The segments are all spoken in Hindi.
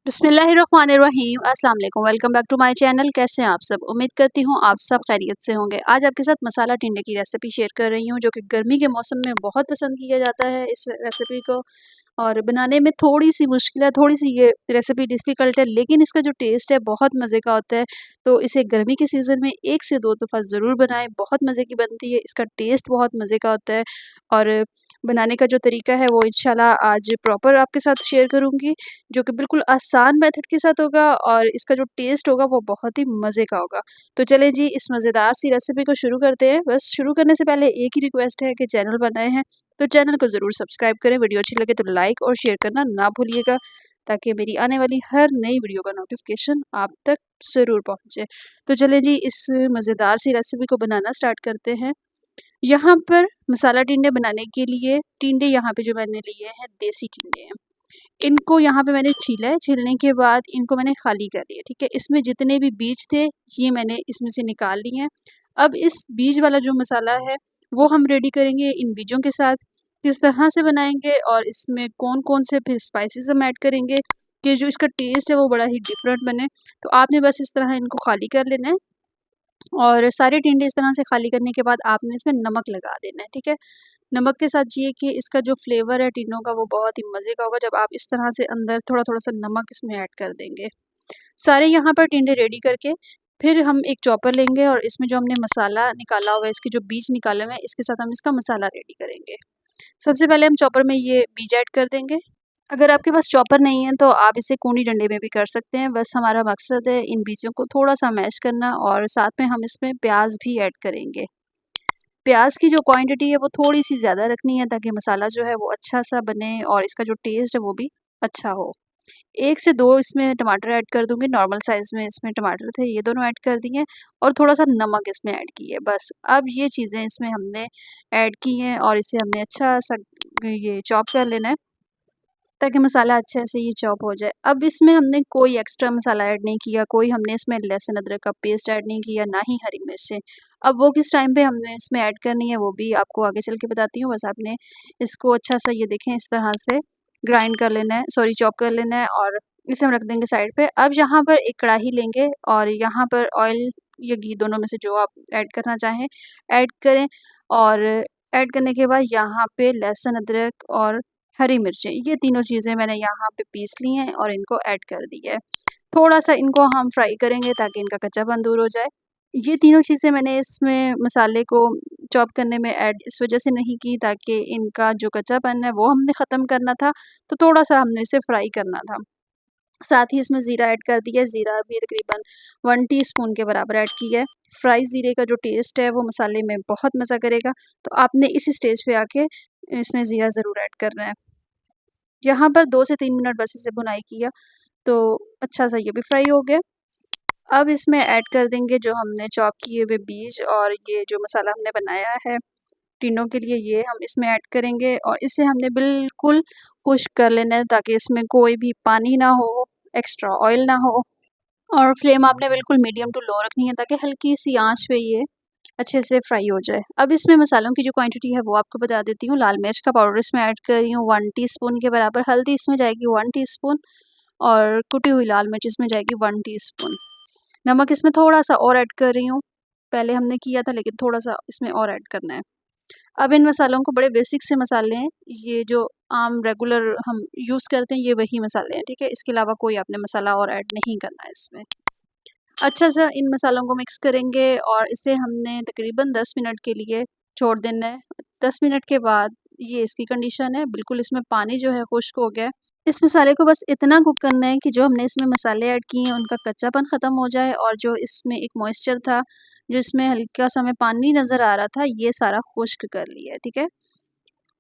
बिस्मिल्लाहिर्रहमानिर्रहीम अस्सलाम वालेकुम। Welcome back to my channel. कैसे हैं आप सब? उम्मीद करती हूँ आप सब खैरियत से होंगे। आज आपके साथ मसाला टिंडे की रेसिपी शेयर कर रही हूँ, जो कि गर्मी के मौसम में बहुत पसंद किया जाता है इस रेसिपी को। और बनाने में थोड़ी-सी मुश्किल है, थोड़ी-सी ये रेसिपी डिफ़िकल्ट है, लेकिन इसका जो टेस्ट है बहुत मज़े का होता है। तो इसे गर्मी के सीज़न में 1 से 2 दफ़ा ज़रूर बनाएँ, बहुत मज़े की बनती है, इसका टेस्ट बहुत मज़े का होता है। और बनाने का जो तरीका है वो इंशाल्लाह आज प्रॉपर आपके साथ शेयर करूँगी, जो कि बिल्कुल आसान मेथड के साथ होगा और इसका जो टेस्ट होगा वो बहुत ही मज़े का होगा। तो चलें जी, इस मज़ेदार सी रेसिपी को शुरू करते हैं। बस शुरू करने से पहले एक ही रिक्वेस्ट है कि चैनल पर नए हैं तो चैनल को ज़रूर सब्सक्राइब करें, वीडियो अच्छी लगे तो लाइक और शेयर करना ना भूलिएगा, ताकि मेरी आने वाली हर नई वीडियो का नोटिफिकेशन आप तक ज़रूर पहुँचे। तो चलें जी, इस मज़ेदार सी रेसिपी को बनाना स्टार्ट करते हैं। यहाँ पर मसाला टिंडे बनाने के लिए टिंडे यहाँ पे जो मैंने लिए हैं देसी टिंडे हैं। इनको यहाँ पे मैंने छीला है, छीलने के बाद इनको मैंने खाली कर लिया, ठीक है? इसमें जितने भी बीज थे ये मैंने इसमें से निकाल लिए हैं। अब इस बीज वाला जो मसाला है वो हम रेडी करेंगे इन बीजों के साथ। किस तरह से बनाएँगे और इसमें कौन-कौन से फिर स्पाइसेस हम ऐड करेंगे कि जो इसका टेस्ट है वो बड़ा ही डिफरेंट बने। तो आपने बस इस तरह इनको खाली कर लेना है। और सारे टिंडे इस तरह से खाली करने के बाद आपने इसमें नमक लगा देना है, ठीक है? नमक के साथ ये कि इसका जो फ्लेवर है टिंडों का वो बहुत ही मज़े का होगा जब आप इस तरह से अंदर थोड़ा-थोड़ा सा नमक इसमें ऐड कर देंगे। सारे यहाँ पर टिंडे रेडी करके फिर हम एक चॉपर लेंगे और इसमें जो हमने मसाला निकाला हुआ है, इसके जो बीज निकाले हुए हैं, इसके साथ हम इसका मसाला रेडी करेंगे। सबसे पहले हम चॉपर में ये बीज ऐड कर देंगे। अगर आपके पास चॉपर नहीं है तो आप इसे कूनी डंडे में भी कर सकते हैं। बस हमारा मकसद है इन बीजों को थोड़ा-सा मैश करना और साथ में हम इसमें प्याज़ भी ऐड करेंगे। प्याज़ की जो क्वांटिटी है वो थोड़ी-सी ज़्यादा रखनी है, ताकि मसाला जो है वो अच्छा-सा बने और इसका जो टेस्ट है वो भी अच्छा हो। 1 से 2 इसमें टमाटर ऐड कर दूँगी, नॉर्मल साइज़ में इसमें टमाटर थे, ये दोनों ऐड कर दिए और थोड़ा-सा नमक इसमें ऐड किए बस। अब ये चीज़ें इसमें हमने ऐड की हैं और इसे हमने अच्छा-सा ये चॉप कर लेना है, ताकि मसाला अच्छे से ये चॉप हो जाए। अब इसमें हमने कोई एक्स्ट्रा मसाला ऐड नहीं किया, कोई हमने इसमें लहसुन अदरक का पेस्ट ऐड नहीं किया, ना ही हरी मिर्चें। अब वो किस टाइम पे हमने इसमें ऐड करनी है वो भी आपको आगे चल के बताती हूँ। बस आपने इसको अच्छा-सा ये देखें इस तरह से ग्राइंड कर लेना है, सॉरी चॉप कर लेना है और इसे हम रख देंगे साइड पे। अब यहाँ पर एक कढ़ाई लेंगे और यहाँ पर ऑयल या घी दोनों में से जो आप ऐड करना चाहें ऐड करें और ऐड करने के बाद यहाँ पे लहसुन अदरक और हरी मिर्चें, ये तीनों चीज़ें मैंने यहाँ पे पीस ली हैं और इनको ऐड कर दिया है। थोड़ा-सा इनको हम फ्राई करेंगे ताकि इनका कच्चापन दूर हो जाए। ये तीनों चीज़ें मैंने इसमें मसाले को चॉप करने में ऐड इस वज़ह से नहीं की, ताकि इनका जो कच्चापन है वो हमने ख़त्म करना था, तो थोड़ा-सा हमने इसे फ्राई करना था। साथ ही इसमें ज़ीरा ऐड कर दिया, ज़ीरा भी तकरीबन 1 टीस्पून के बराबर ऐड किया है। फ्राई ज़ीरे का जो टेस्ट है वो मसाले में बहुत मज़ा करेगा, तो आपने इस स्टेज पे आके इसमें ज़ीरा ज़रूर ऐड करना है। यहाँ पर 2 से 3 मिनट बस इसे भुनाई किया, तो अच्छा-सा ये भी फ्राई हो गया। अब इसमें ऐड कर देंगे जो हमने चॉप किए हुए बीज और ये जो मसाला हमने बनाया है टिंडों के लिए, ये हम इसमें ऐड करेंगे और इसे हमने बिल्कुल खुश्क कर लेना है, ताकि इसमें कोई भी पानी ना हो, एक्स्ट्रा ऑयल ना हो और फ्लेम आपने बिल्कुल मीडियम टू लो रखनी है, ताकि हल्की-सी आँच पे ये अच्छे से फ्राई हो जाए। अब इसमें मसालों की जो क्वांटिटी है वो आपको बता देती हूँ। लाल मिर्च का पाउडर इसमें ऐड कर रही हूँ 1 टीस्पून के बराबर, हल्दी इसमें जाएगी 1 टीस्पून और कुटी हुई लाल मिर्च इसमें जाएगी 1 टीस्पून। नमक इसमें थोड़ा-सा और ऐड कर रही हूँ, पहले हमने किया था लेकिन थोड़ा-सा इसमें और ऐड करना है। अब इन मसालों को, बड़े बेसिक से मसाले हैं, ये जो आम रेगुलर हम यूज़ करते हैं ये वही मसाले हैं, ठीक है? इसके अलावा कोई आपने मसाला और ऐड नहीं करना है इसमें। अच्छा सा इन मसालों को मिक्स करेंगे और इसे हमने तकरीबन 10 मिनट के लिए छोड़ देना है। 10 मिनट के बाद ये इसकी कंडीशन है, बिल्कुल इसमें पानी जो है खुश्क हो गया है। इस मसाले को बस इतना कुक करना है कि जो हमने इसमें मसाले ऐड किए हैं उनका कच्चापन ख़त्म हो जाए और जो इसमें एक मॉइस्चर था, जो इसमें हल्का-सा हमें पानी नज़र आ रहा था, ये सारा खुश्क कर लिया है, ठीक है?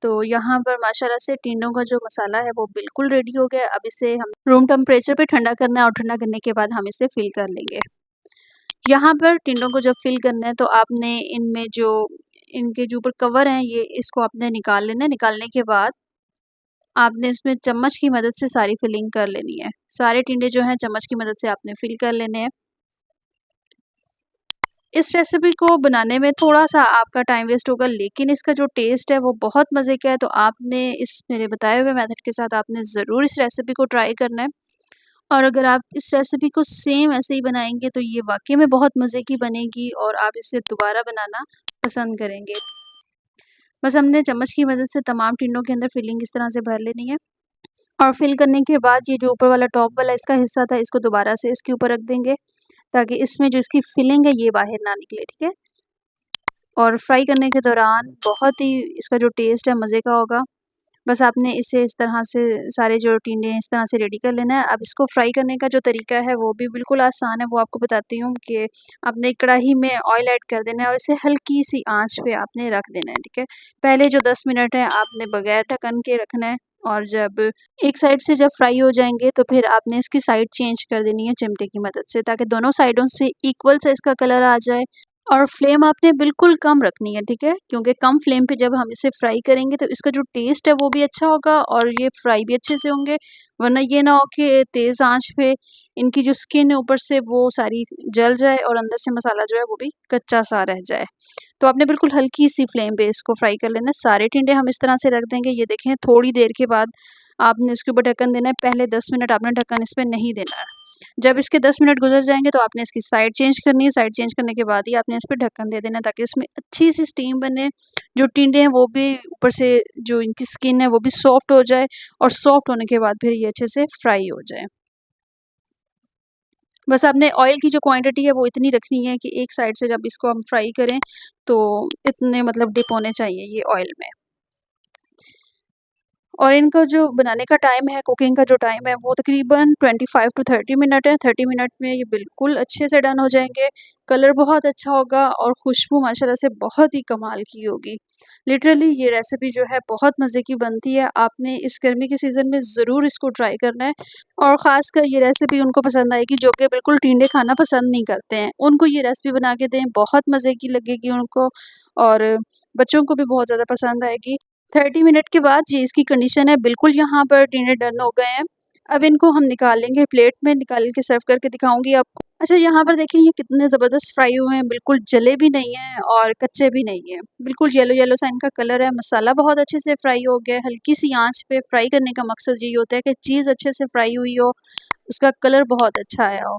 तो यहाँ पर माशाल्लाह से टिंडों का जो मसाला है वो बिल्कुल रेडी हो गया है। अब इसे हम रूम टेम्परेचर पे ठंडा करना है और ठंडा करने के बाद हम इसे फिल कर लेंगे। यहाँ पर टिंडों को जब फिल करना है तो आपने इनमें जो इनके जो ऊपर कवर हैं ये इसको आपने निकाल लेना है। निकालने के बाद आपने इसमें चम्मच की मदद से सारी फिलिंग कर लेनी है। सारे टिंडे जो हैं चम्मच की मदद से आपने फिल कर लेने हैं। इस रेसिपी को बनाने में थोड़ा-सा आपका टाइम वेस्ट होगा, लेकिन इसका जो टेस्ट है वो बहुत मज़े का है, तो आपने इस मेरे बताए हुए मेथड के साथ आपने ज़रूर इस रेसिपी को ट्राई करना है। और अगर आप इस रेसिपी को सेम ऐसे ही बनाएँगे तो ये वाक़ई में बहुत मज़े की बनेगी और आप इसे दोबारा बनाना पसंद करेंगे। बस हमने चम्मच की मदद से तमाम टिंडों के अंदर फिलिंग इस तरह से भर लेनी है और फिल करने के बाद ये जो ऊपर वाला टॉप वाला इसका हिस्सा था इसको दोबारा से इसके ऊपर रख देंगे ताकि इसमें जो इसकी फिलिंग है ये बाहर ना निकले, ठीक है? और फ्राई करने के दौरान बहुत ही इसका जो टेस्ट है मज़े का होगा। बस आपने इसे इस तरह से सारे जो टिंडे हैं इस तरह से रेडी कर लेना है। अब इसको फ्राई करने का जो तरीका है वो भी बिल्कुल आसान है, वो आपको बताती हूँ कि आपने कढ़ाई में ऑयल ऐड कर देना है और इसे हल्की-सी आँच पे आपने रख देना है, ठीक है? पहले जो 10 मिनट है आपने बगैर ढक्कन के रखना है और जब एक साइड से जब फ्राई हो जाएँगे तो फिर आपने इसकी साइड चेंज कर देनी है चिमटे की मदद से ताकि दोनों साइडों से इक्वल सा इसका कलर आ जाए और फ्लेम आपने बिल्कुल कम रखनी है, ठीक है? क्योंकि कम फ्लेम पे जब हम इसे फ्राई करेंगे तो इसका जो टेस्ट है वो भी अच्छा होगा और ये फ्राई भी अच्छे से होंगे। वरना ये ना हो कि तेज़ आँच पे इनकी जो स्किन है ऊपर से वो सारी जल जाए और अंदर से मसाला जो है वो भी कच्चा-सा रह जाए। तो आपने बिल्कुल हल्की-सी फ्लेम पे इसको फ्राई कर लेना है। सारे टिंडे हम इस तरह से रख देंगे। ये देखें थोड़ी देर के बाद आपने इसके ऊपर ढक्कन देना है। पहले 10 मिनट आपने ढक्कन इस पे नहीं देना है। जब इसके 10 मिनट गुज़र जाएँगे तो आपने इसकी साइड चेंज करनी है, साइड चेंज करने के बाद ही आपने इस पे ढक्कन दे देना है ताकि इसमें अच्छी-सी स्टीम बने, जो टिंडे हैं वो भी ऊपर से जो इनकी स्किन है वो भी सॉफ्ट हो जाए और सॉफ्ट होने के बाद फिर ये अच्छे से फ्राई हो जाए। बस आपने ऑयल की जो क्वांटिटी है वो इतनी रखनी है कि एक साइड से जब इसको हम फ्राई करें तो इतने मतलब डिप होने चाहिए ये ऑयल में। और इनका जो बनाने का टाइम है, कुकिंग का जो टाइम है वो तकरीबन 25 टू 30 मिनट है। 30 मिनट में ये बिल्कुल अच्छे से डन हो जाएँगे। कलर बहुत अच्छा होगा और खुशबू माशाल्लाह से बहुत ही कमाल की होगी। लिटरली ये रेसिपी जो है बहुत मज़े की बनती है। आपने इस गर्मी के सीज़न में ज़रूर इसको ट्राई करना है और ख़ासकर ये रेसिपी उनको पसंद आएगी जो कि बिल्कुल टिंडे खाना पसंद नहीं करते हैं। उनको ये रेसिपी बना के दें, बहुत मज़े की लगेगी उनको और बच्चों को भी बहुत ज़्यादा पसंद आएगी। 30 मिनट के बाद ये इसकी कंडीशन है बिल्कुल यहाँ पर टिंडे डन हो गए हैं। अब इनको हम निकाल लेंगे प्लेट में, निकाल के सर्व करके दिखाऊँगी आपको। अच्छा यहाँ पर देखिए ये कितने ज़बरदस्त फ्राई हुए हैं, बिल्कुल जले भी नहीं हैं और कच्चे भी नहीं हैं। बिल्कुल येलो-येलो सा इनका कलर है, मसाला बहुत अच्छे से फ्राई हो गया है। हल्की-सी आँच पे फ्राई करने का मकसद यही होता है कि चीज़ अच्छे से फ्राई हुई हो, उसका कलर बहुत अच्छा आया हो।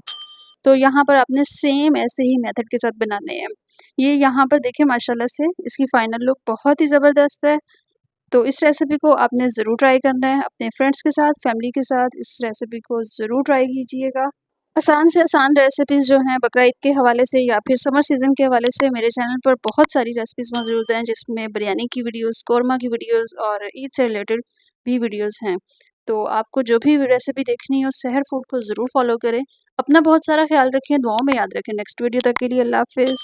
तो यहाँ पर आपने सेम ऐसे ही मेथड के साथ बनाने हैं। ये यहाँ पर देखिए माशाल्लाह से इसकी फाइनल लुक बहुत ही ज़बरदस्त है। तो इस रेसिपी को आपने ज़रूर ट्राई करना है, अपने फ्रेंड्स के साथ, फैमिली के साथ इस रेसिपी को ज़रूर ट्राई कीजिएगा। आसान से आसान रेसिपीज़ जो हैं बकरा-ईद के हवाले से या फिर समर सीज़न के हवाले से मेरे चैनल पर बहुत सारी रेसिपीज़ मौजूद हैं, जिसमें बिरयानी की वीडियोज़, कोरमा की वीडियोज़ और ईद से रिलेटेड भी वीडियोज़ हैं। तो आपको जो भी रेसिपी देखनी हो, सहर फूड को ज़रूर फ़ॉलो करें। अपना बहुत सारा ख़्याल रखें, दुआओं में याद रखें। नेक्स्ट वीडियो तक के लिए अल्लाह हाफ़िज़।